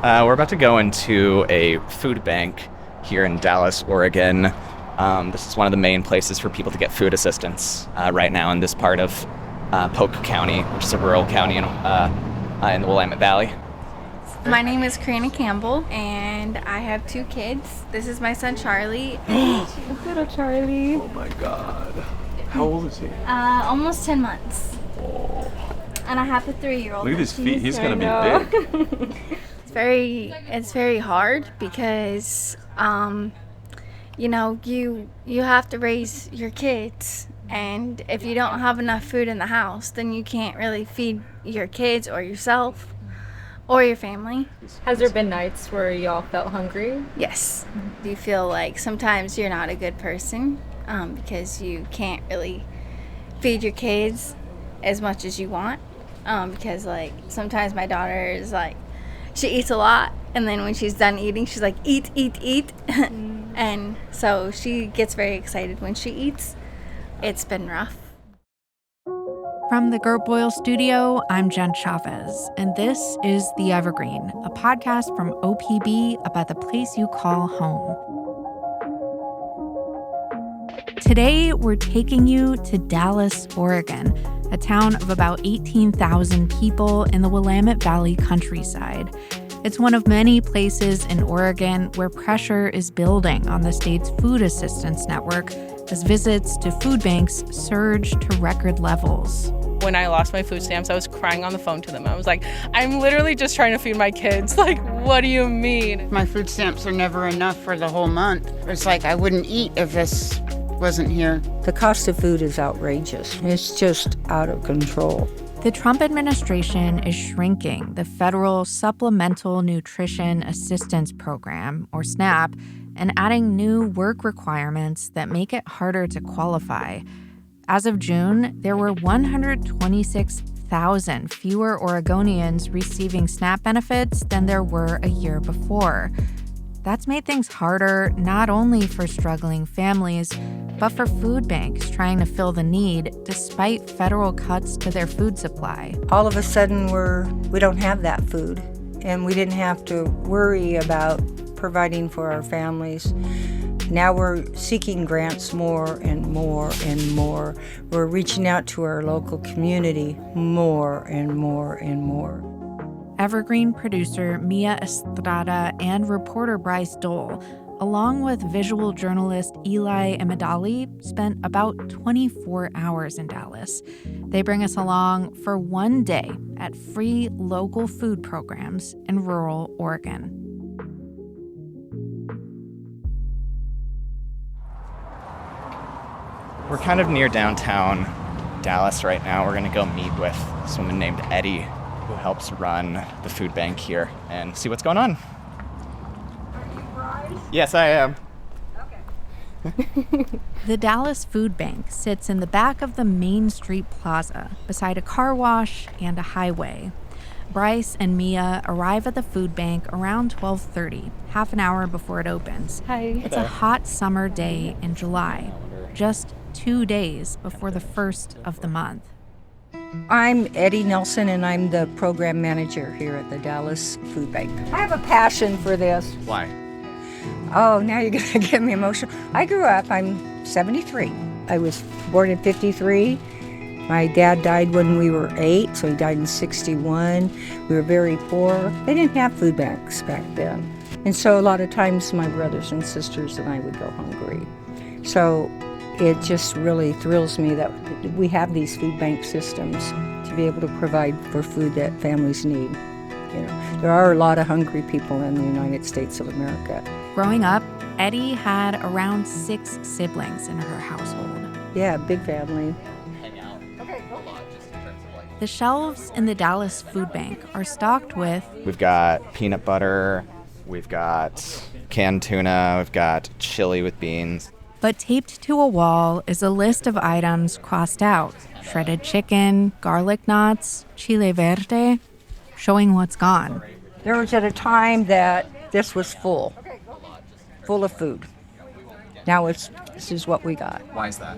We're about to go into a food bank here in Dallas, Oregon. This is one of the main places for people to get food assistance right now in this part of Polk County, which is a rural county in the Willamette Valley. My name is Corrina Campbell, and I have 2 kids. This is my son, Charlie. Little Charlie. Oh my God. How old is he? Almost 10 months. Oh. And I have a 3-year-old. Look at his feet. He's going to be big. It's very hard because, you have to raise your kids. And if you don't have enough food in the house, then you can't really feed your kids or yourself or your family. Has there been nights where y'all felt hungry? Yes. You feel like sometimes you're not a good person because you can't really feed your kids as much as you want. Because sometimes my daughter is she eats a lot, and then when she's done eating, she's like, eat. And so she gets very excited when she eats. It's been rough. From the Gert Boyle studio, I'm Jen Chavez, and this is The Evergreen, a podcast from OPB about the place you call home. Today, we're taking you to Dallas, Oregon, a town of about 18,000 people in the Willamette Valley countryside. It's one of many places in Oregon where pressure is building on the state's food assistance network as visits to food banks surge to record levels. When I lost my food stamps, I was crying on the phone to them. I was like, I'm literally just trying to feed my kids. What do you mean? My food stamps are never enough for the whole month. It's like I wouldn't eat if this wasn't here. The cost of food is outrageous. It's just out of control. The Trump administration is shrinking the federal Supplemental Nutrition Assistance Program, or SNAP, and adding new work requirements that make it harder to qualify. As of June, there were 126,000 fewer Oregonians receiving SNAP benefits than there were a year before. That's made things harder not only for struggling families, but for food banks trying to fill the need despite federal cuts to their food supply. All of a sudden, we don't have that food, and we didn't have to worry about providing for our families. Now we're seeking grants more and more and more. We're reaching out to our local community more and more and more. Evergreen producer Mía Estrada and reporter Bryce Dole, along with visual journalist Eli Amidali, spent about 24 hours in Dallas. They bring us along for one day at free local food programs in rural Oregon. We're kind of near downtown Dallas right now. We're going to go meet with someone named Eddie, who helps run the food bank here, and see what's going on. Are you Bryce? Yes, I am. Okay. The Dallas Food Bank sits in the back of the Main Street Plaza, beside a car wash and a highway. Bryce and Mia arrive at the food bank around 12:30, half an hour before it opens. Hi. It's a hot summer day in July, just 2 days before the first of the month. I'm Eddie Nelson, and I'm the program manager here at the Dallas Food Bank. I have a passion for this. Why? Oh, now you're going to get me emotional. I grew up, I'm 73. I was born in 53. My dad died when we were 8, so he died in 61. We were very poor. They didn't have food banks back then. And so a lot of times my brothers and sisters and I would go hungry. So it just really thrills me that we have these food bank systems to be able to provide for food that families need. There are a lot of hungry people in the United States of America. Growing up, Eddie had around 6 siblings in her household. Yeah, big family. Hang out. Okay, go. The shelves in the Dallas Food Bank are stocked with We've got peanut butter, we've got canned tuna, we've got chili with beans. But taped to a wall is a list of items crossed out. Shredded chicken, garlic knots, chile verde, showing what's gone. There was at a time that this was full of food. Now this is what we got. Why is that?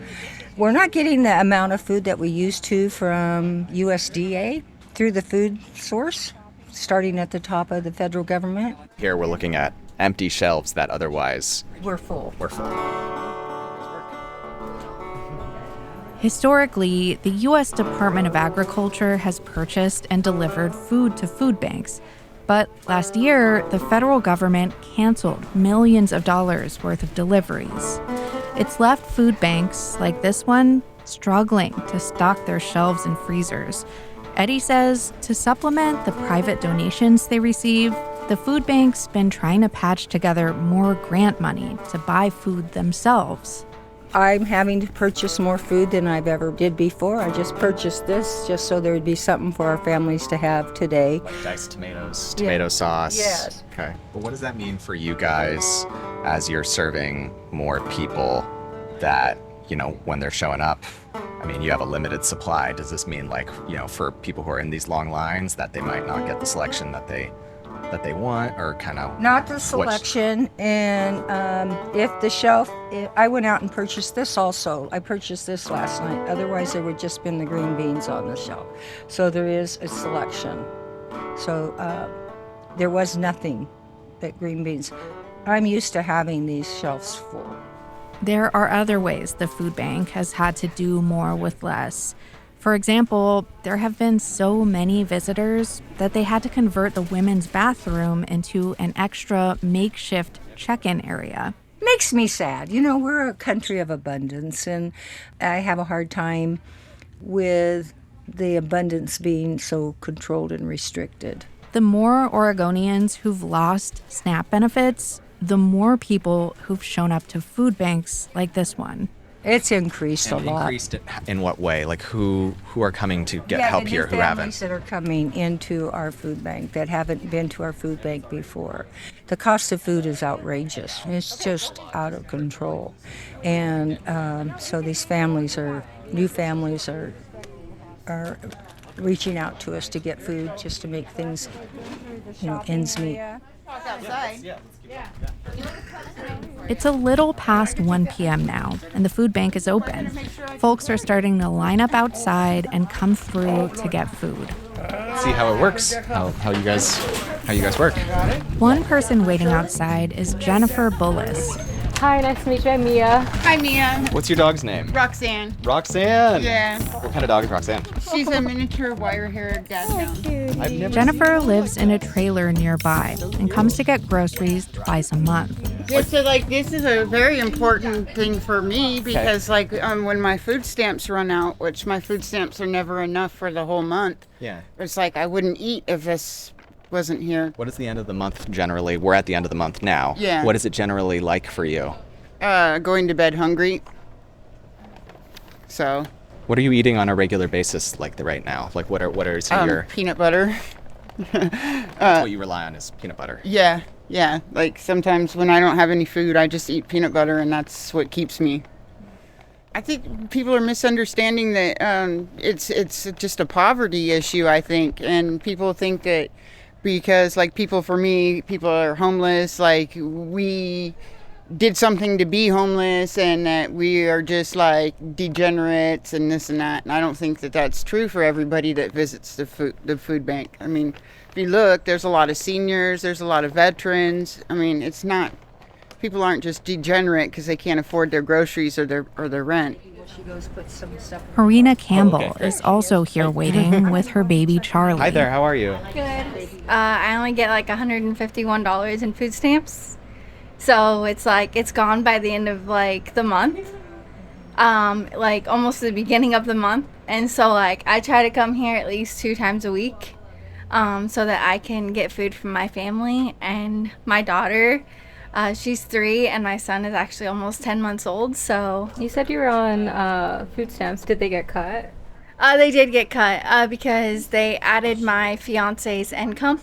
We're not getting the amount of food that we used to from USDA through the food source. starting at the top of the federal government. Here we're looking at empty shelves that otherwise We're full. were full. Historically, the U.S. Department of Agriculture has purchased and delivered food to food banks. But last year, the federal government canceled millions of dollars worth of deliveries. It's left food banks like this one struggling to stock their shelves and freezers. Eddie says to supplement the private donations they receive, the food bank's been trying to patch together more grant money to buy food themselves. I'm having to purchase more food than I've ever did before. I just purchased this just so there would be something for our families to have today. Like diced tomatoes, tomato sauce. Yes. Okay. But what does that mean for you guys as you're serving more people that, when they're showing up, I mean, you have a limited supply. Does this mean for people who are in these long lines that they might not get the selection that they want, or kind of Not the selection, and if I went out and purchased this also. I purchased this last night. Otherwise, there would just been the green beans on the shelf. So there is a selection. So there was nothing but green beans. I'm used to having these shelves full. There are other ways the food bank has had to do more with less. For example, there have been so many visitors that they had to convert the women's bathroom into an extra makeshift check-in area. Makes me sad. We're a country of abundance, and I have a hard time with the abundance being so controlled and restricted. The more Oregonians who've lost SNAP benefits, the more people who've shown up to food banks like this one. It's increased a lot. Increased in what way? Like who are coming to get help here who haven't? Families that are coming into our food bank that haven't been to our food bank before. The cost of food is outrageous. It's just out of control. And so these new families are reaching out to us to get food just to make things, ends meet. It's a little past 1 p.m. now, and the food bank is open. Folks are starting to line up outside and come through to get food. See how it works. How you guys work. One person waiting outside is Jennifer Bullis. Hi, nice to meet you. I'm Mia. Hi, Mia. What's your dog's name? Roxanne. Roxanne. Yeah. What kind of dog is Roxanne? She's a miniature wire-haired dachshund. I've never Jennifer lives in a trailer nearby and comes to get groceries twice a month. Yeah, so this is a very important thing for me because when my food stamps run out, which my food stamps are never enough for the whole month. Yeah. It's I wouldn't eat if this wasn't here. What is the end of the month generally? We're at the end of the month now. Yeah. What is it generally like for you? Going to bed hungry. So. What are you eating on a regular basis right now? What are some of your peanut butter. That's what you rely on is peanut butter. Yeah. Sometimes when I don't have any food, I just eat peanut butter, and that's what keeps me. I think people are misunderstanding that it's just a poverty issue, I think, and people think that because people are homeless, we did something to be homeless and that we are just degenerates and this and that. And I don't think that that's true for everybody that visits the food bank. I mean, if you look, there's a lot of seniors, there's a lot of veterans. I mean, people aren't just degenerate because they can't afford their groceries or their rent. Corrina Campbell is also here waiting with her baby Charlie. Hi there, how are you? Good. I only get $151 in food stamps. So it's gone by the end of the month. Almost the beginning of the month. And so I try to come here at least 2 times a week so that I can get food from my family and my daughter. She's 3 and my son is actually almost 10 months old. So You said you were on food stamps. Did they get cut? They did get cut because they added my fiance's income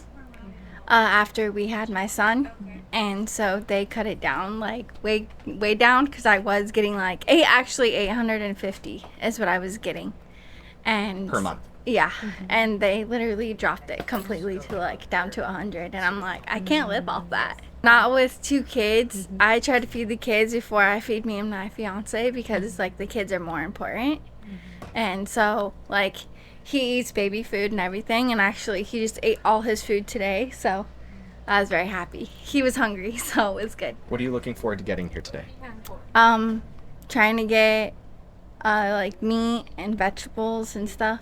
after we had my son. And so they cut it down way down because I was getting $850 is what I was getting. And Per month. Yeah. And they literally dropped it completely to down to 100. And I'm I can't live off that. Not with 2 kids. I try to feed the kids before I feed me and my fiance because the kids are more important. And so he eats baby food and everything, and actually he just ate all his food today, so I was very happy. He was hungry, so it was good. What are you looking forward to getting here today? Trying to get like meat and vegetables and stuff.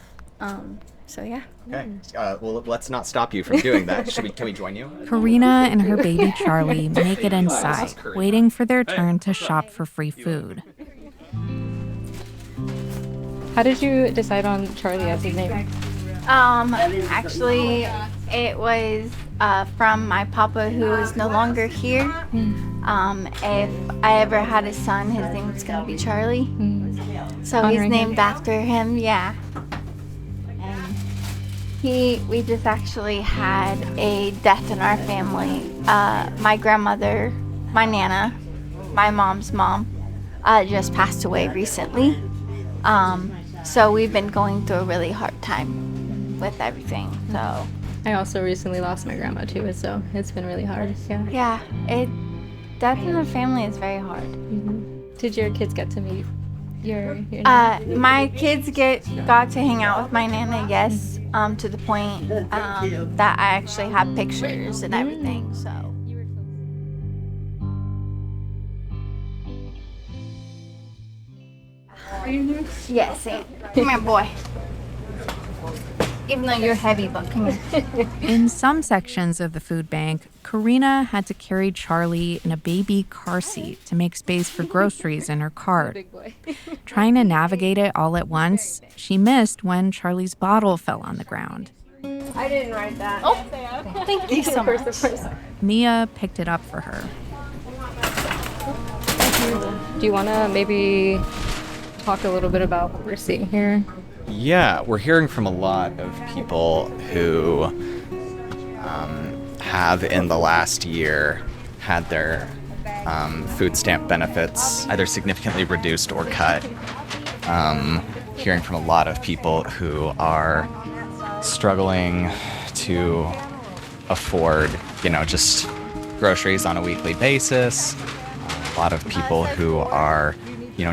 So yeah. Okay. Well, let's not stop you from doing that. Can we join you? Corrina and her baby Charlie make it inside, waiting for their turn to shop for free food. How did you decide on Charlie as his name? Actually, it was from my papa, who is no longer here. If I ever had a son, his name was gonna be Charlie. So Honoring he's named him. after him. Yeah. And we just actually had a death in our family. My grandmother, my nana, my mom's mom, just passed away recently. So we've been going through a really hard time with everything. So I also recently lost my grandma too, so it's been really hard. Yeah. yeah, death in the family is very hard. Did your kids get to meet your My kids got to hang out with my nana, yes, to the point that I actually have pictures and everything. So. Yes, Sam. Come here, boy. Even though you're heavy, but come here. In some sections of the food bank, Corrina had to carry Charlie in a baby car seat to make space for groceries in her cart. big boy? Trying to navigate it all at once, she missed when Charlie's bottle fell on the ground. I didn't write that. Oh, thank you so much. Mia picked it up for her. Do you want to maybe talk a little bit about what we're seeing here? Yeah, we're hearing from a lot of people who have in the last year had their food stamp benefits either significantly reduced or cut. Hearing from a lot of people who are struggling to afford, just groceries on a weekly basis. A lot of people who are,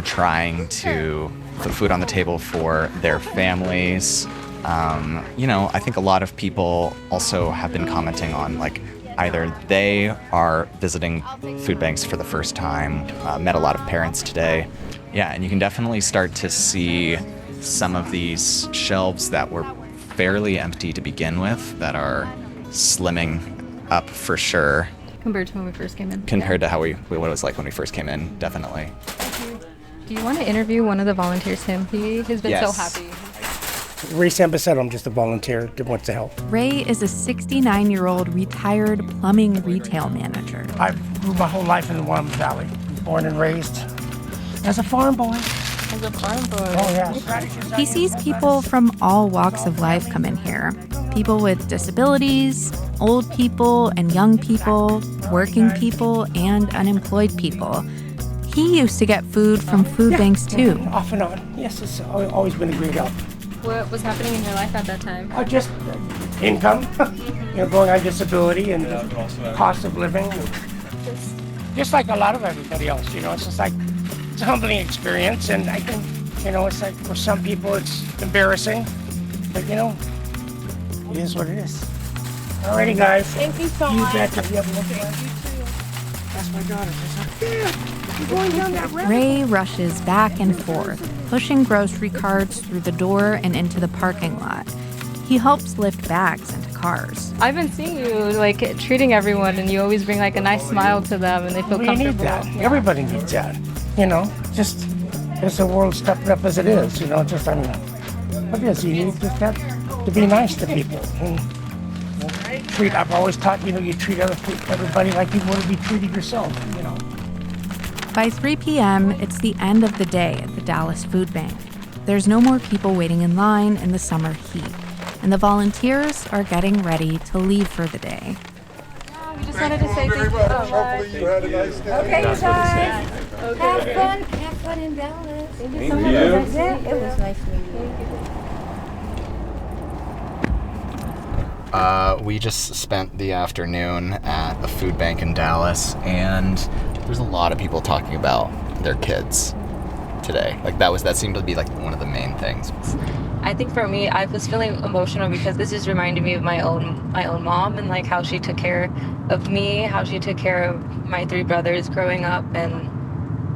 trying to put food on the table for their families. I think a lot of people also have been commenting on either they are visiting food banks for the first time, met a lot of parents today. Yeah, and you can definitely start to see some of these shelves that were fairly empty to begin with that are slimming up for sure. Compared to when we first came in. Compared to what it was like when we first came in, definitely. Do you want to interview one of the volunteers, Tim? He has been so Yes. happy. Ray Sampacetto, I'm just a volunteer that wants to help. Ray is a 69-year-old retired plumbing retail manager. I grew my whole life in the Willamette Valley. Born and raised as a farm boy. As a farm boy. Oh, yeah. He sees people from all walks of life come in here. People with disabilities, old people and young people, working people and unemployed people. He used to get food from food banks too. Off and on. Yes, it's always been a great help. What was happening in your life at that time? Just income, going on disability and cost of living. Just like a lot of everybody else, it's just it's a humbling experience. And I think, it's like for some people it's embarrassing, but it is what it is. Alrighty, guys. Thank you so much. You betcha. You have a look at it. That's my daughter. She's like, yeah, you're going down that road. Ray rushes back and forth, pushing grocery carts through the door and into the parking lot. He helps lift bags into cars. I've been seeing you treating everyone, and you always bring a nice smile to them, and they feel We comfortable. need that. Everybody needs that. Just as the world stepped up as it is. What it is. You need just that to be nice to people. And I've always taught you treat everybody like you want to be treated yourself. By 3 p.m., it's the end of the day at the Dallas Food Bank. There's no more people waiting in line in the summer heat, and the volunteers are getting ready to leave for the day. We just wanted to say thank you. Hopefully you had a nice day. Okay, you guys. Have fun in Dallas. Thank you. That's it. It was nice meeting you. We just spent the afternoon at a food bank in Dallas, and there's a lot of people talking about their kids today. That seemed to be one of the main things. I think for me, I was feeling emotional because this is reminding me of my own mom and like how she took care of me, how she took care of my 3 brothers growing up, and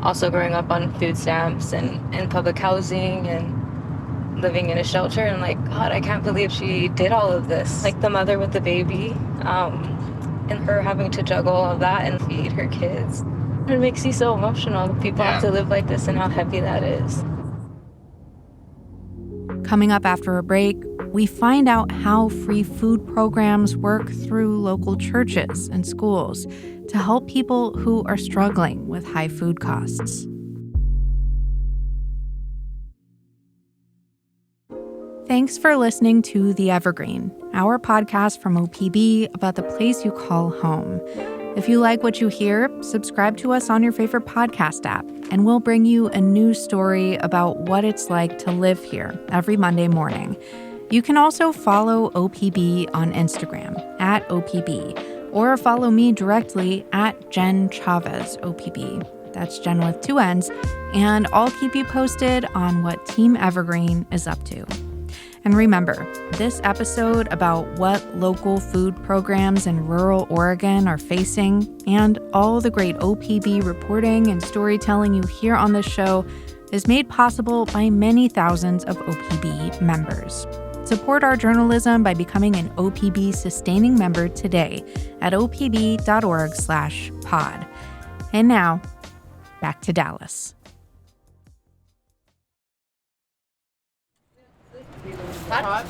also growing up on food stamps and public housing and living in a shelter. And like, God, I can't believe she did all of this. Like the mother with the baby, and her having to juggle all of that and feed her kids. It makes you so emotional. People have to live like this and how heavy that is. Coming up after a break, we find out how free food programs work through local churches and schools to help people who are struggling with high food costs. Thanks for listening to The Evergreen, our podcast from OPB about the place you call home. If you like what you hear, subscribe to us on your favorite podcast app, and we'll bring you a new story about what it's like to live here every Monday morning. You can also follow OPB on Instagram @OPB, or follow me directly @Jen Chavez OPB. That's Jen with 2 N's, and I'll keep you posted on what Team Evergreen is up to. And remember, this episode about what local food programs in rural Oregon are facing, and all the great OPB reporting and storytelling you hear on this show, is made possible by many thousands of OPB members. Support our journalism by becoming an OPB sustaining member today at opb.org/pod. And now, back to Dallas.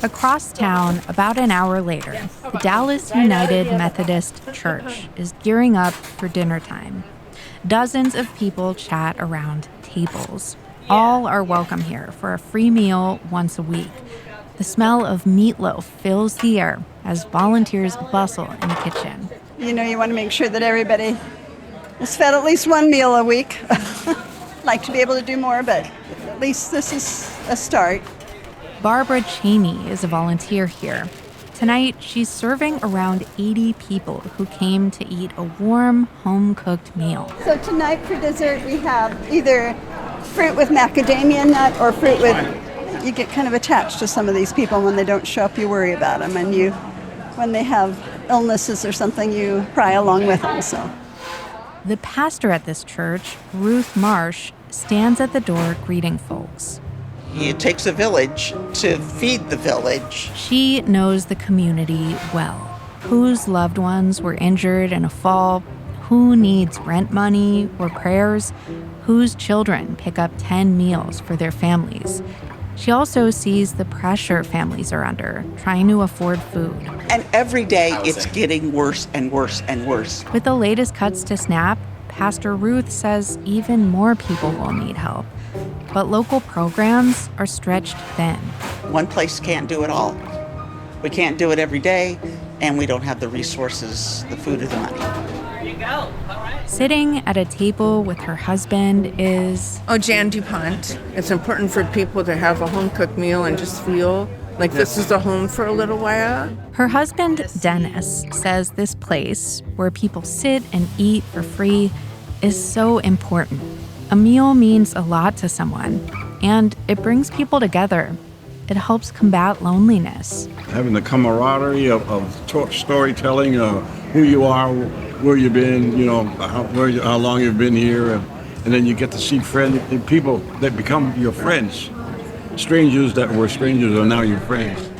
Across town, about an hour later, the Dallas United Methodist Church is gearing up for dinner time. Dozens of people chat around tables. All are welcome here for a free meal once a week. The smell of meatloaf fills the air as volunteers bustle in the kitchen. You know, you want to make sure that everybody is fed at least one meal a week. Like to be able to do more, but at least this is a start. Barbara Cheney is a volunteer here. Tonight, she's serving around 80 people who came to eat a warm, home-cooked meal. So tonight for dessert, we have either fruit with macadamia nut or fruit with... You get kind of attached to some of these people. When they don't show up, you worry about them. And when they have illnesses or something, you cry along with them. So. The pastor at this church, Ruth Marsh, stands at the door greeting folks. It takes a village to feed the village. She knows the community well. Whose loved ones were injured in a fall, who needs rent money or prayers, whose children pick up 10 meals for their families. She also sees the pressure families are under, trying to afford food. And every day it's getting worse and worse and worse. With the latest cuts to SNAP, Pastor Ruth says even more people will need help. But local programs are stretched thin. One place can't do it all. We can't do it every day, and we don't have the resources, the food, or the money. There you go. All right. Sitting at a table with her husband is... Jan DuPont. It's important for people to have a home-cooked meal and just feel like this is a home for a little while. Her husband, Dennis, says this place, where people sit and eat for free, is so important. A meal means a lot to someone, and it brings people together. It helps combat loneliness. Having the camaraderie of storytelling, who you are, where you've been, how long you've been here, and then you get to see people that become your friends. Strangers that were strangers are now your friends.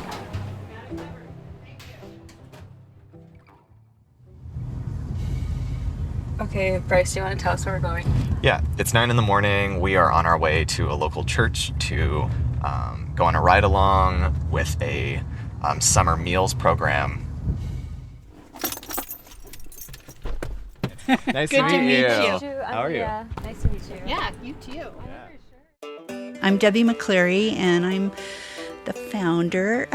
Okay, Bryce, do you want to tell us where we're going? Yeah, it's 9 a.m. We are on our way to a local church to go on a ride along with a summer meals program. Nice to meet you. How are you? Yeah, nice to meet you. Yeah, you too. I'm Debbie McCleary, and I'm the founder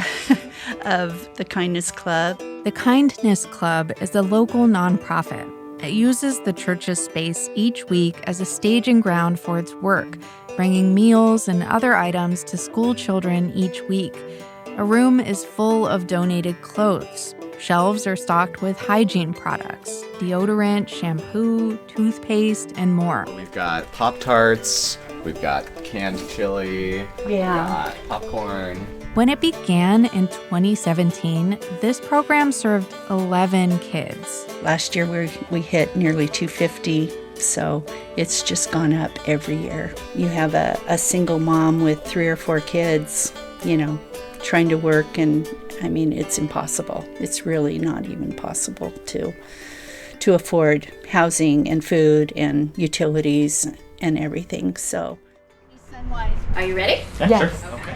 of the Kindness Club. The Kindness Club is a local nonprofit. It uses the church's space each week as a staging ground for its work, bringing meals and other items to school children each week. A room is full of donated clothes. Shelves are stocked with hygiene products, deodorant, shampoo, toothpaste, and more. We've got Pop-Tarts, we've got canned chili, we've got popcorn. When it began in 2017, this program served 11 kids. Last year we hit nearly 250, so it's just gone up every year. You have a single mom with 3 or 4 kids, trying to work, and I mean, it's impossible. It's really not even possible to afford housing and food and utilities and everything, so. Are you ready? Yes. Sure. Okay.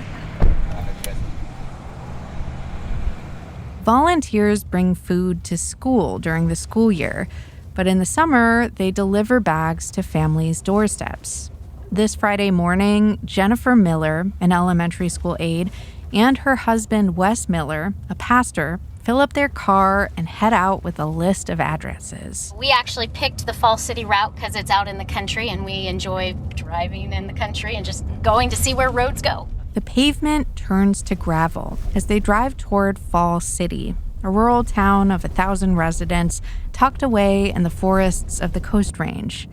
Volunteers bring food to school during the school year, but in the summer, they deliver bags to families' doorsteps. This Friday morning, Jennifer Miller, an elementary school aide, and her husband, Wes Miller, a pastor, fill up their car and head out with a list of addresses. We actually picked the Fall City route because it's out in the country and we enjoy driving in the country and just going to see where roads go. The pavement turns to gravel as they drive toward Fall City, a rural town of 1,000 residents tucked away in the forests of the Coast Range.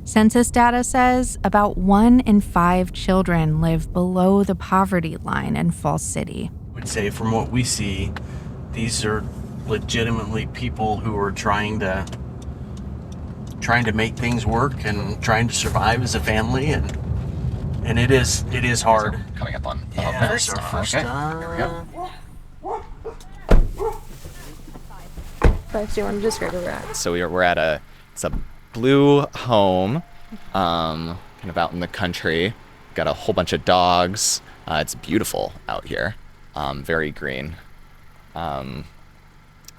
Census data says about 1 in 5 children live below the poverty line in Fall City. I would say from what we see, these are legitimately people who are trying to make things work and trying to survive as a family, and it is hard. Coming up on first okay. Here Bryce, do you want to describe where we're at? So we're at it's a blue home, kind of out in the country. Got a whole bunch of dogs. It's beautiful out here, very green. A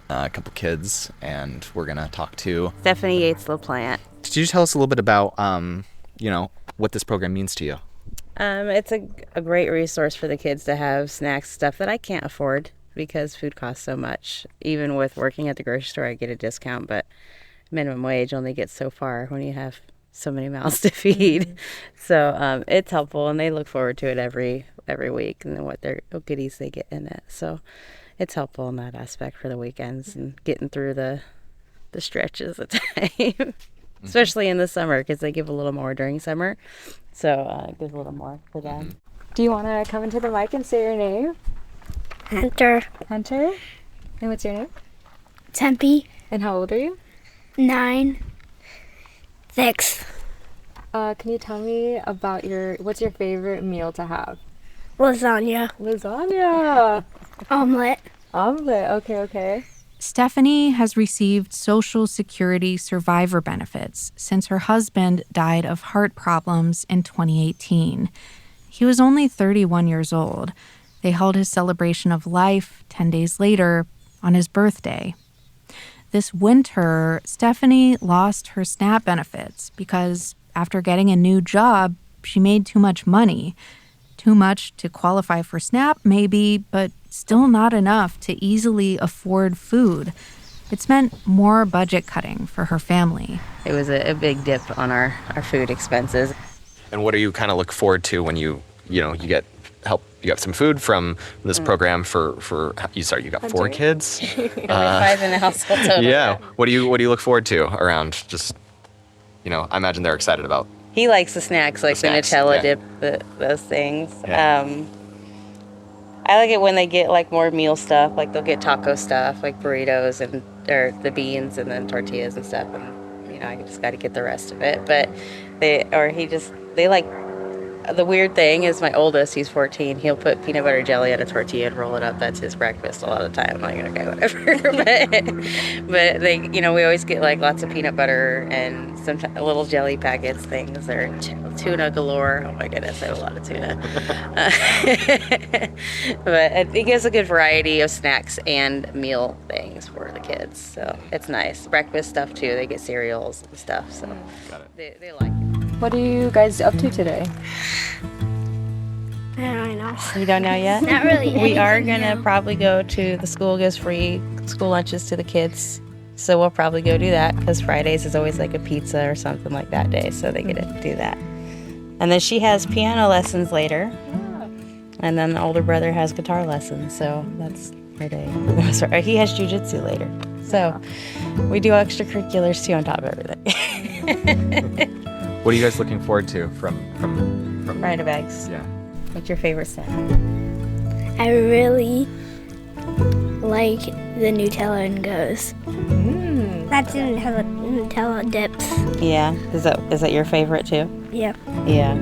couple kids, and we're gonna talk to Stephanie Yates LaPlante. Could you tell us a little bit about what this program means to you? It's a great resource for the kids to have snacks, stuff that I can't afford because food costs so much. Even with working at the grocery store, I get a discount, but minimum wage only gets so far when you have so many mouths to feed. So it's helpful, and they look forward to it every week and what goodies they get in it. So it's helpful in that aspect for the weekends and getting through the stretches of time, especially in the summer because they give a little more during summer. So give a little more for them. Do you want to come into the mic and say your name? Hunter. Hunter? And what's your name? Tempe. And how old are you? 9. 6. Can you tell me about what's your favorite meal to have? Lasagna. Lasagna. Omelet. Omelet. Okay. Stephanie has received Social Security survivor benefits since her husband died of heart problems in 2018. He was only 31 years old. They held his celebration of life 10 days later on his birthday. This winter, Stephanie lost her SNAP benefits because after getting a new job, she made too much money. Too much to qualify for SNAP, maybe, but still not enough to easily afford food. It's meant more budget cutting for her family. It was a big dip on our food expenses. And what do you kind of look forward to when you get help? You got some food from this program for you got 4 kids. 5 in the household total. Yeah. What do you look forward to around just I imagine they're excited about. He likes the snacks, like the Nutella dip, those things. Yeah. I like it when they get like more meal stuff, like they'll get taco stuff, like burritos or the beans and then tortillas and stuff. And I just got to get the rest of it. But they like. The weird thing is my oldest, he's 14, he'll put peanut butter jelly on a tortilla and roll it up. That's his breakfast a lot of the time. I'm like, okay, whatever. but they, we always get like lots of peanut butter and sometimes little jelly packets, things. Or tuna galore. Oh my goodness, I have a lot of tuna. But it gives a good variety of snacks and meal things for the kids. So it's nice. Breakfast stuff too. They get cereals and stuff. So they like it. What are you guys up to today? I don't know. You don't know yet? Not really. We are going to probably go to the school gives free school lunches to the kids. So we'll probably go do that because Fridays is always like a pizza or something like that day. So they get to do that. And then she has piano lessons later. And then the older brother has guitar lessons. So that's her day. He has jiu-jitsu later. So we do extracurriculars too on top of everything. What are you guys looking forward to from Ride bags. Yeah. What's your favorite snack? I really like the Nutella and Goes. That's Nutella dips. Yeah. Is that your favorite too? Yeah. Yeah.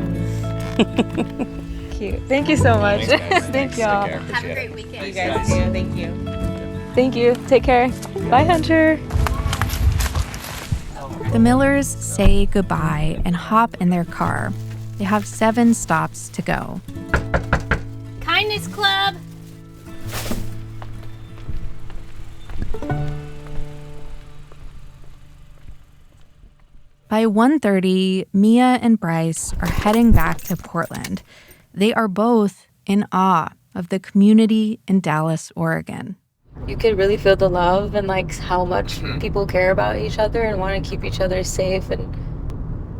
Cute. Thank you so much. Thanks, guys. Thank y'all. Take care. Have a Appreciate great it. weekend. You guys too. Thank you. Thank you. Take care. Bye, Hunter. The Millers say goodbye and hop in their car. They have 7 stops to go. Kindness Club. By 1:30, Mía and Bryce are heading back to Portland. They are both in awe of the community in Dallas, Oregon. You could really feel the love and like how much people care about each other and want to keep each other safe, and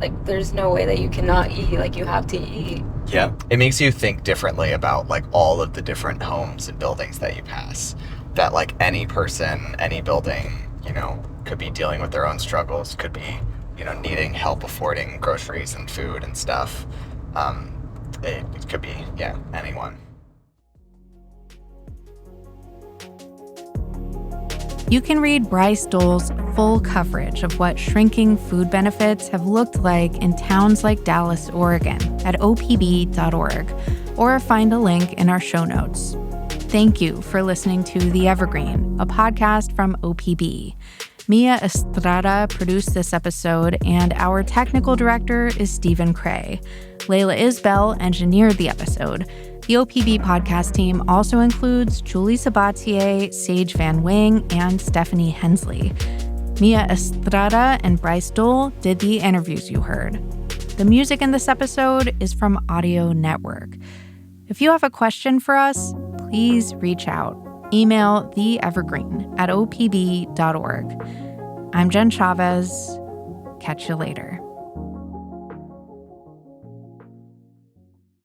like there's no way that you cannot eat. Like you have to eat. Yeah, it makes you think differently about like all of the different homes and buildings that you pass. That like any person, any building, you know, could be dealing with their own struggles, could be, you know, needing help affording groceries and food and stuff. It could be, yeah, anyone. You can read Bryce Dole's full coverage of what shrinking food benefits have looked like in towns like Dallas, Oregon at opb.org, or find a link in our show notes. Thank you for listening to The Evergreen, a podcast from OPB. Mía Estrada produced this episode, and our technical director is Stephen Cray. Layla Isbell engineered the episode. The OPB podcast team also includes Julie Sabatier, Sage Van Wing, and Stephanie Hensley. Mía Estrada and Bryce Dole did the interviews you heard. The music in this episode is from Audio Network. If you have a question for us, please reach out. Email theevergreen@opb.org. I'm Jen Chavez. Catch you later.